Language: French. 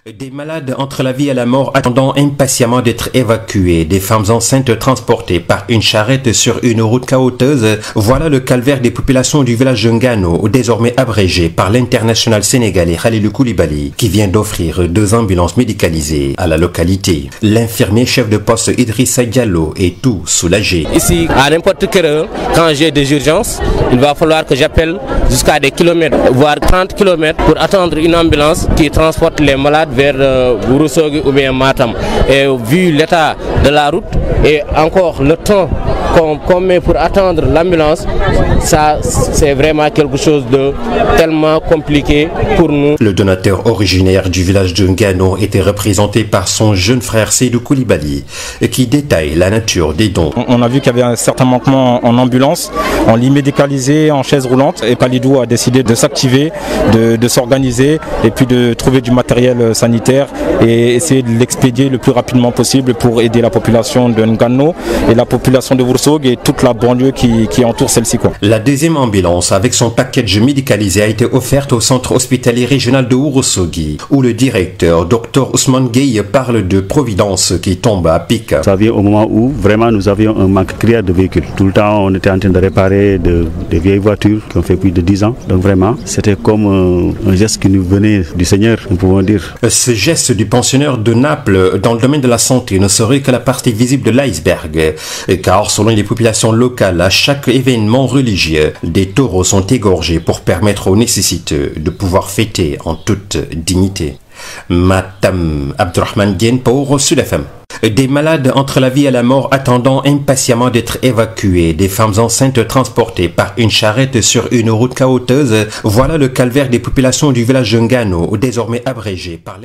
Des malades entre la vie et la mort attendant impatiemment d'être évacués, des femmes enceintes transportées par une charrette sur une route caoteuse, voilà le calvaire des populations du village de Ngano, désormais abrégé par l'international sénégalais Khalilou Koulibaly, qui vient d'offrir 2 ambulances médicalisées à la localité. L'infirmier chef de poste Idrissa Diallo est tout soulagé. Ici, à n'importe quelle heure, quand j'ai des urgences, il va falloir que j'appelle jusqu'à des kilomètres, voire 30 kilomètres pour attendre une ambulance qui transporte les malades vers Ourossogui ou bien Matam. Et vu l'état de la route et encore le temps qu'on met pour attendre l'ambulance, ça c'est vraiment quelque chose de tellement compliqué pour nous. Le donateur originaire du village de Ngano était représenté par son jeune frère Seydou Koulibaly, qui détaille la nature des dons. On a vu qu'il y avait un certain manquement en ambulance, en lit médicalisé, en chaise roulante, et Khalidou a décidé de s'activer, de s'organiser et puis de trouver du matériel sanitaire et essayer de l'expédier le plus rapidement possible pour aider la population de Ngano et la population de Ourossogui et toute la banlieue qui entoure celle-ci. La deuxième ambulance avec son package médicalisé a été offerte au centre hospitalier régional de Ourossogui, où le directeur Dr Ousmane Gueye parle de providence qui tombe à pic. Ça vient au moment où vraiment nous avions un manque criard de véhicules. Tout le temps on était en train de réparer des vieilles voitures qui ont fait plus de 10 ans. Donc vraiment c'était comme un geste qui nous venait du Seigneur, nous pouvons dire. Ce geste du pensionnaire de Naples dans le domaine de la santé ne serait que la partie visible de l'iceberg, car selon les populations locales, à chaque événement religieux, des taureaux sont égorgés pour permettre aux nécessiteux de pouvoir fêter en toute dignité. Matam Abdurrahman Diène pour Sud FM. Des malades entre la vie et la mort attendant impatiemment d'être évacués, des femmes enceintes transportées par une charrette sur une route caoteuse, voilà le calvaire des populations du village de Ngano, désormais abrégé par